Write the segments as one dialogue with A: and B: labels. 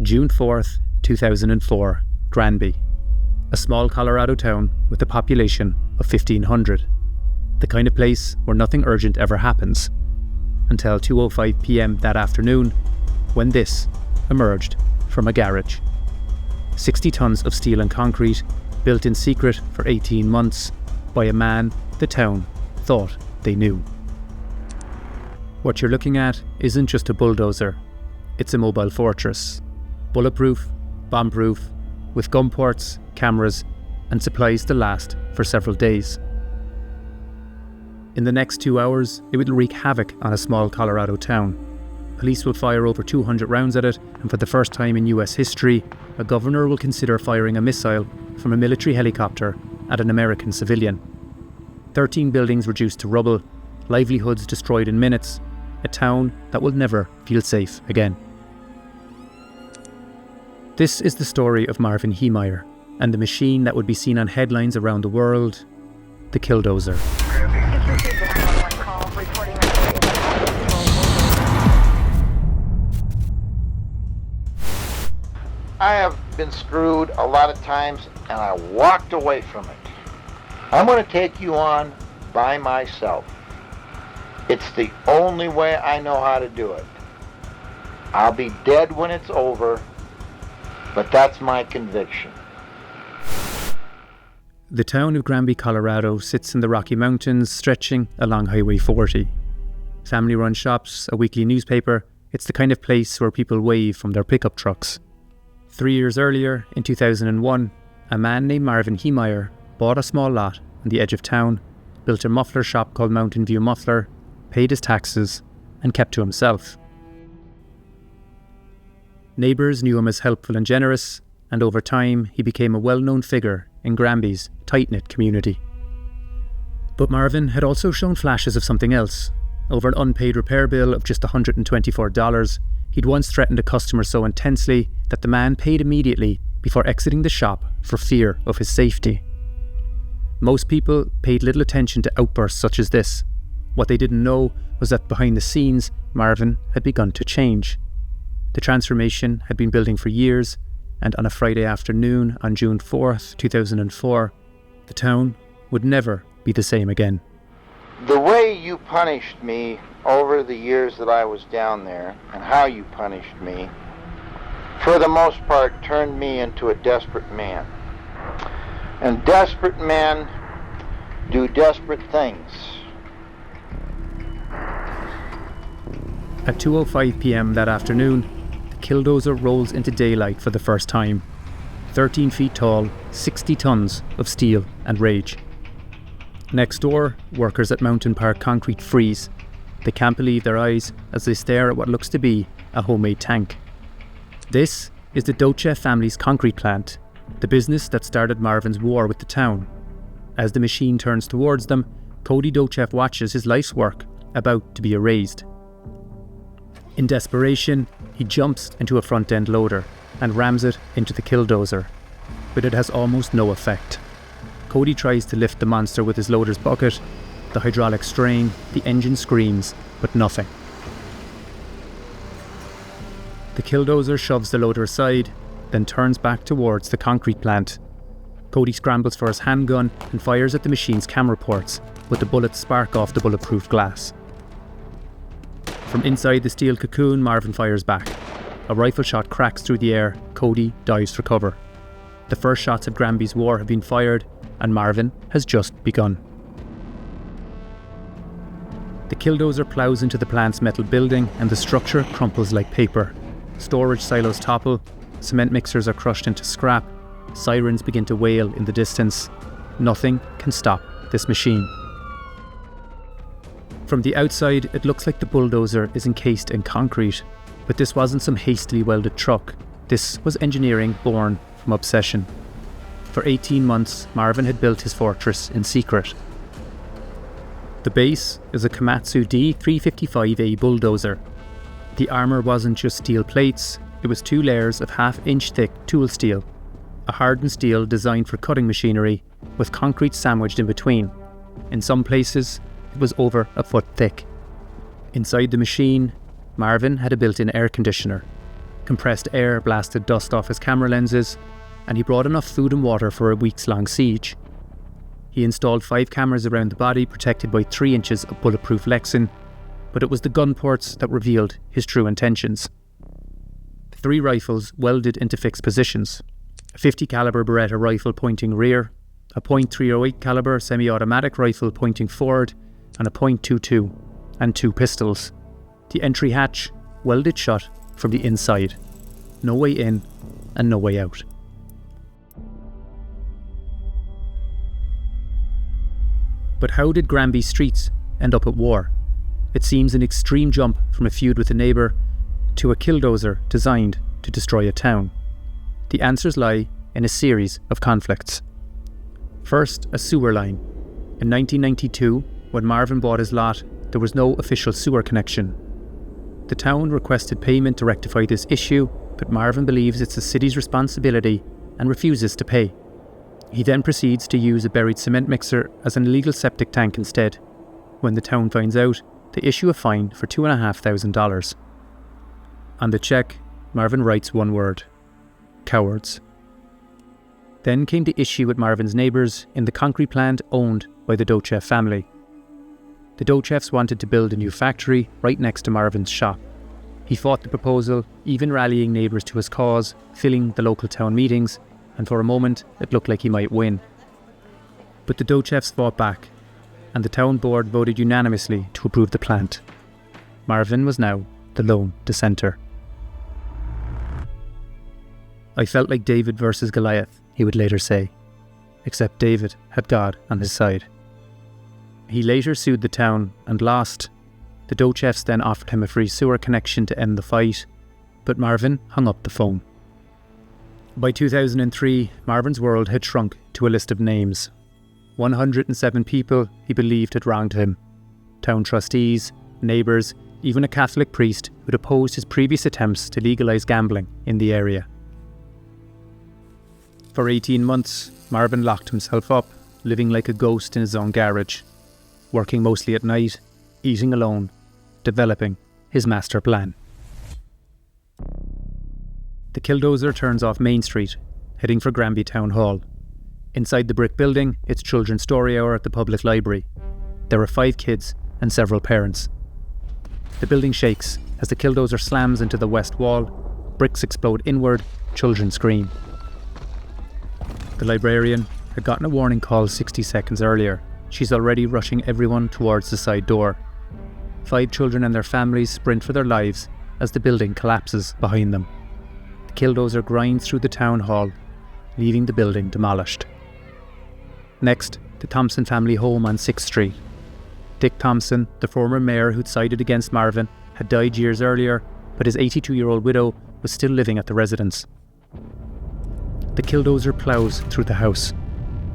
A: June 4th, 2004, Granby, a small Colorado town with a population of 1,500. The kind of place where nothing urgent ever happens, until 2:05 p.m. that afternoon, when this emerged from a garage. 60 tons of steel and concrete, built in secret for 18 months by a man the town thought they knew. What you're looking at isn't just a bulldozer, it's a mobile fortress. Bulletproof, bomb-proof, with gun ports, cameras, and supplies to last for several days. In the next 2 hours, it will wreak havoc on a small Colorado town. Police will fire over 200 rounds at it, and for the first time in US history, a governor will consider firing a missile from a military helicopter at an American civilian. 13 buildings reduced to rubble, livelihoods destroyed in minutes, a town that will never feel safe again. This is the story of Marvin Heemeyer and the machine that would be seen on headlines around the world, the Killdozer.
B: I have been screwed a lot of times and I walked away from it. I'm going to take you on by myself. It's the only way I know how to do it. I'll be dead when it's over, but that's my conviction.
A: The town of Granby, Colorado sits in the Rocky Mountains, stretching along Highway 40. Family-run shops, a weekly newspaper, it's the kind of place where people wave from their pickup trucks. 3 years earlier, in 2001, a man named Marvin Heemeyer bought a small lot on the edge of town, built a muffler shop called Mountain View Muffler, paid his taxes, and kept to himself. Neighbours knew him as helpful and generous, and over time he became a well-known figure in Granby's tight-knit community. But Marvin had also shown flashes of something else. Over an unpaid repair bill of just $124, he'd once threatened a customer so intensely that the man paid immediately before exiting the shop for fear of his safety. Most people paid little attention to outbursts such as this. What they didn't know was that behind the scenes, Marvin had begun to change. The transformation had been building for years, and on a Friday afternoon on June 4th, 2004, the town would never be the same again.
B: The way you punished me over the years that I was down there, and how you punished me, for the most part turned me into a desperate man. And desperate men do desperate things.
A: At 2:05 p.m. that afternoon, the Killdozer rolls into daylight for the first time. 13 feet tall, 60 tons of steel and rage. Next door, workers at Mountain Park Concrete freeze. They can't believe their eyes as they stare at what looks to be a homemade tank. This is the Dochev family's concrete plant, the business that started Marvin's war with the town. As the machine turns towards them, Cody Dochev watches his life's work about to be erased. In desperation, he jumps into a front-end loader and rams it into the Killdozer, but it has almost no effect. Cody tries to lift the monster with his loader's bucket. The hydraulics strain, the engine screams, but nothing. The Killdozer shoves the loader aside, then turns back towards the concrete plant. Cody scrambles for his handgun and fires at the machine's camera ports, but the bullets spark off the bulletproof glass. From inside the steel cocoon, Marvin fires back. A rifle shot cracks through the air. Cody dives for cover. The first shots of Granby's war have been fired, and Marvin has just begun. The Killdozer ploughs into the plant's metal building, and the structure crumples like paper. Storage silos topple, cement mixers are crushed into scrap, sirens begin to wail in the distance. Nothing can stop this machine. From the outside, it looks like the bulldozer is encased in concrete, but this wasn't some hastily welded truck. This was engineering born from obsession. For 18 months, Marvin had built his fortress in secret. The base is a Komatsu D355A bulldozer. The armour wasn't just steel plates, it was 2 layers of half-inch thick tool steel, a hardened steel designed for cutting machinery, with concrete sandwiched in between. In some places, it was over a foot thick. Inside the machine, Marvin had a built-in air conditioner. Compressed air blasted dust off his camera lenses, and he brought enough food and water for a weeks-long siege. He installed 5 cameras around the body, protected by 3 inches of bulletproof Lexan, but it was the gun ports that revealed his true intentions. 3 rifles welded into fixed positions: a 50 caliber Beretta rifle pointing rear, a .308 caliber semi-automatic rifle pointing forward, and a .22, and 2 pistols. The entry hatch welded shut from the inside. No way in and no way out. But how did Granby streets end up at war? It seems an extreme jump from a feud with a neighbour to a killdozer designed to destroy a town. The answers lie in a series of conflicts. First, a sewer line. In 1992, when Marvin bought his lot, there was no official sewer connection. The town requested payment to rectify this issue, but Marvin believes it's the city's responsibility and refuses to pay. He then proceeds to use a buried cement mixer as an illegal septic tank instead. When the town finds out, they issue a fine for $2,500. On the check, Marvin writes one word: cowards. Then came the issue with Marvin's neighbours in the concrete plant owned by the Dochev family. The Dochevs wanted to build a new factory right next to Marvin's shop. He fought the proposal, even rallying neighbours to his cause, filling the local town meetings, and for a moment it looked like he might win. But the Dochevs fought back, and the town board voted unanimously to approve the plant. Marvin was now the lone dissenter. "I felt like David versus Goliath," he would later say, except David had God on his side. He later sued the town and lost. The Dochevs then offered him a free sewer connection to end the fight, but Marvin hung up the phone. By 2003, Marvin's world had shrunk to a list of names. 107 people he believed had wronged him. Town trustees, neighbours, even a Catholic priest who'd opposed his previous attempts to legalise gambling in the area. For 18 months, Marvin locked himself up, living like a ghost in his own garage, working mostly at night, eating alone, developing his master plan. The Killdozer turns off Main Street, heading for Granby Town Hall. Inside the brick building, it's children's story hour at the public library. There are 5 kids and several parents. The building shakes as the Killdozer slams into the west wall. Bricks explode inward, children scream. The librarian had gotten a warning call 60 seconds earlier. She's already rushing everyone towards the side door. 5 children and their families sprint for their lives as the building collapses behind them. The Killdozer grinds through the town hall, leaving the building demolished. Next, the Thompson family home on 6th Street. Dick Thompson, the former mayor who'd sided against Marvin, had died years earlier, but his 82-year-old widow was still living at the residence. The Killdozer ploughs through the house.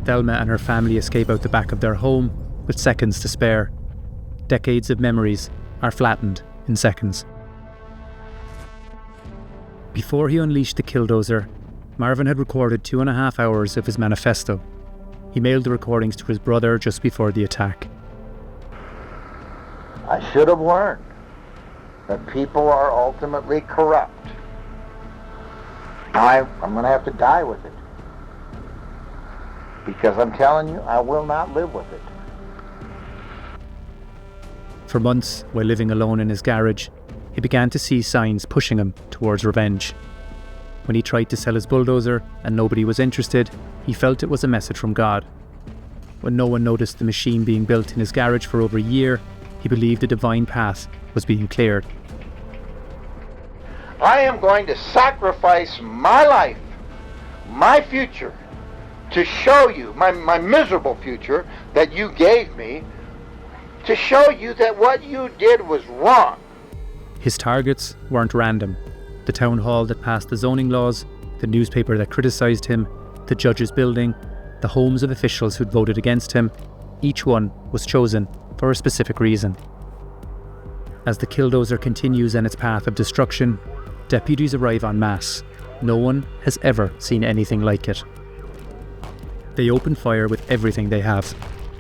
A: Thelma and her family escape out the back of their home with seconds to spare. Decades of memories are flattened in seconds. Before he unleashed the Killdozer, Marvin had recorded 2.5 hours of his manifesto. He mailed the recordings to his brother just before the attack.
B: I should have learned that people are ultimately corrupt. I'm going to have to die with it. Because I'm telling you, I will not live with it.
A: For months, while living alone in his garage, he began to see signs pushing him towards revenge. When he tried to sell his bulldozer and nobody was interested, he felt it was a message from God. When no one noticed the machine being built in his garage for over a year, he believed a divine path was being cleared.
B: I am going to sacrifice my life, my future, to show you, my miserable future that you gave me, to show you that what you did was wrong.
A: His targets weren't random. The town hall that passed the zoning laws, the newspaper that criticised him, the judge's building, the homes of officials who'd voted against him, each one was chosen for a specific reason. As the Killdozer continues on its path of destruction, deputies arrive en masse. No one has ever seen anything like it. They open fire with everything they have: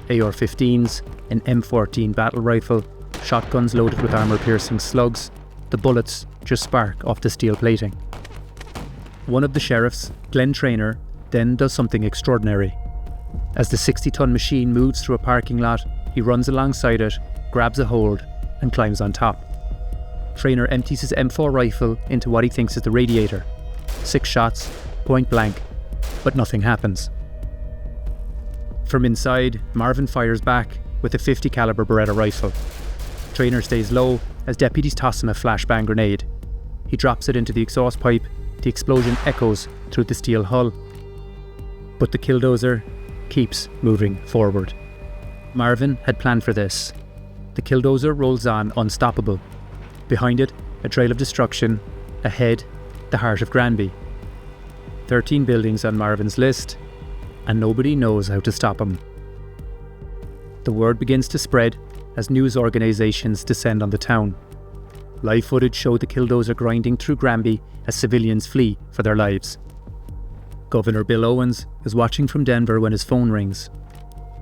A: AR-15s, an M14 battle rifle, shotguns loaded with armour-piercing slugs, the bullets just spark off the steel plating. One of the sheriffs, Glenn Traynor, then does something extraordinary. As the 60-ton machine moves through a parking lot, he runs alongside it, grabs a hold, and climbs on top. Traynor empties his M4 rifle into what he thinks is the radiator. 6 shots, point blank, but nothing happens. From inside, Marvin fires back with a .50 caliber Beretta rifle. Traynor stays low as deputies toss him a flashbang grenade. He drops it into the exhaust pipe. The explosion echoes through the steel hull. But the Killdozer keeps moving forward. Marvin had planned for this. The Killdozer rolls on unstoppable. Behind it, a trail of destruction. Ahead, the heart of Granby. 13 buildings on Marvin's list, and nobody knows how to stop him. The word begins to spread as news organisations descend on the town. Live footage showed the Killdozer grinding through Granby as civilians flee for their lives. Governor Bill Owens is watching from Denver when his phone rings.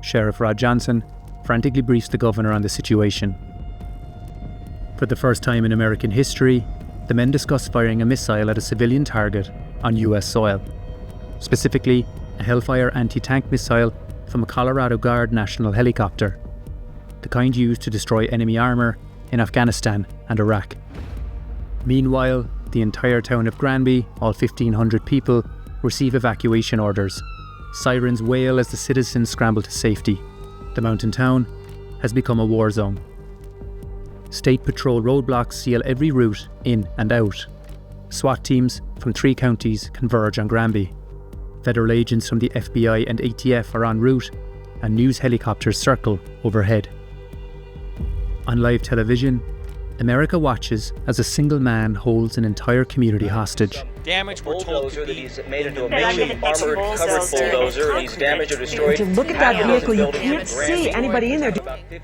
A: Sheriff Rod Johnson frantically briefs the governor on the situation. For the first time in American history, the men discuss firing a missile at a civilian target on US soil. Specifically, a Hellfire anti-tank missile from a Colorado Guard national helicopter, the kind used to destroy enemy armour in Afghanistan and Iraq. Meanwhile, the entire town of Granby, all 1,500 people, receive evacuation orders. Sirens wail as the citizens scramble to safety. The mountain town has become a war zone. State Patrol roadblocks seal every route in and out. SWAT teams from 3 counties converge on Granby. Federal agents from the FBI and ATF are en route, and news helicopters circle overhead. On live television, America watches as a single man holds an entire community hostage.
C: Damage we're told to
D: that
C: be
D: he's made into a makeshift armored covered bulldozer, and he's damaged or destroyed.
E: If you look at that vehicle, you can't see anybody in there.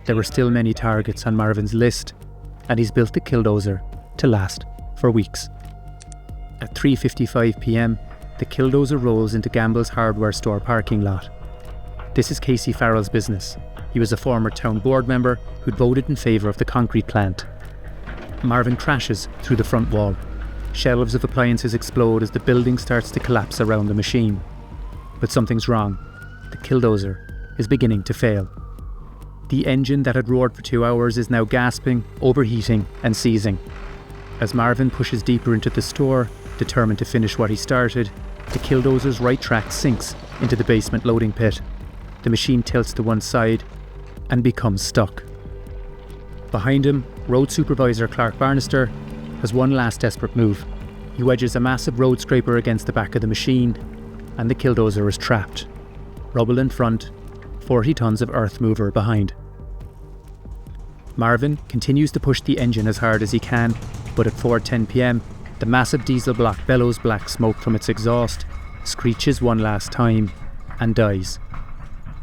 A: There were still many targets on Marvin's list, and he's built the Killdozer to last for weeks. At 3:55 p.m, the Killdozer rolls into Gamble's hardware store parking lot. This is Casey Farrell's business. He was a former town board member who'd voted in favour of the concrete plant. Marvin crashes through the front wall. Shelves of appliances explode as the building starts to collapse around the machine. But something's wrong. The Killdozer is beginning to fail. The engine that had roared for 2 hours is now gasping, overheating and seizing. As Marvin pushes deeper into the store, determined to finish what he started, the Killdozer's right track sinks into the basement loading pit. The machine tilts to one side and becomes stuck. Behind him, road supervisor Clark Barnister has one last desperate move. He wedges a massive road scraper against the back of the machine, and the Killdozer is trapped. Rubble in front, 40 tons of earth mover behind. Marvin continues to push the engine as hard as he can, but at 4:10 p.m, the massive diesel block bellows black smoke from its exhaust, screeches one last time, and dies.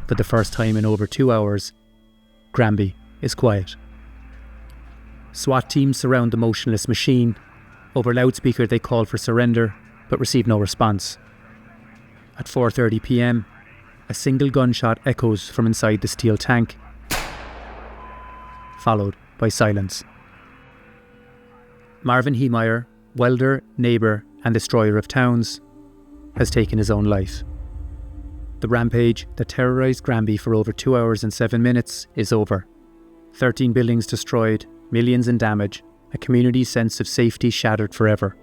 A: For the first time in over 2 hours, Granby is quiet. SWAT teams surround the motionless machine. Over loudspeaker they call for surrender, but receive no response. At 4:30 p.m, a single gunshot echoes from inside the steel tank, followed by silence. Marvin Heemeyer, welder, neighbour and destroyer of towns, has taken his own life. The rampage that terrorised Granby for over 2 hours and 7 minutes is over. 13 buildings destroyed, millions in damage, a community's sense of safety shattered forever.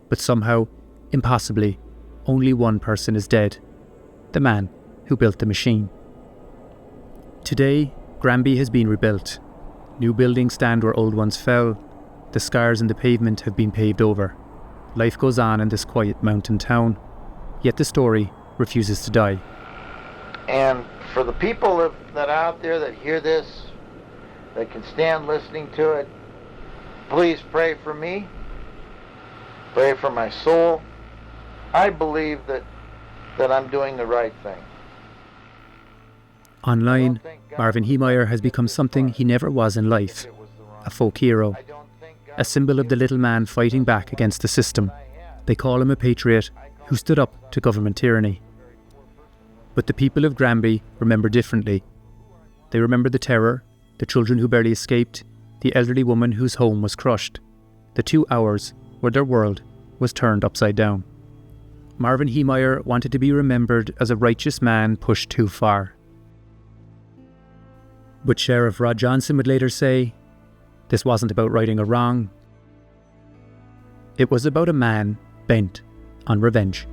A: But somehow, impossibly, only one person is dead. The man who built the machine. Today, Granby has been rebuilt. New buildings stand where old ones fell. The scars in the pavement have been paved over. Life goes on in this quiet mountain town. Yet the story refuses to die.
B: And for the people that are out there that hear this, that can stand listening to it, please pray for me. Pray for my soul. I believe that I'm doing the right thing.
A: Online, Marvin Heemeyer has become something he never was in life. A folk hero. A symbol of the little man fighting back against the system. They call him a patriot who stood up to government tyranny. But the people of Granby remember differently. They remember the terror, the children who barely escaped, the elderly woman whose home was crushed. the 2 hours where their world was turned upside down. Marvin Heemeyer wanted to be remembered as a righteous man pushed too far. But Sheriff Rod Johnson would later say, this wasn't about righting a wrong. It was about a man bent on revenge.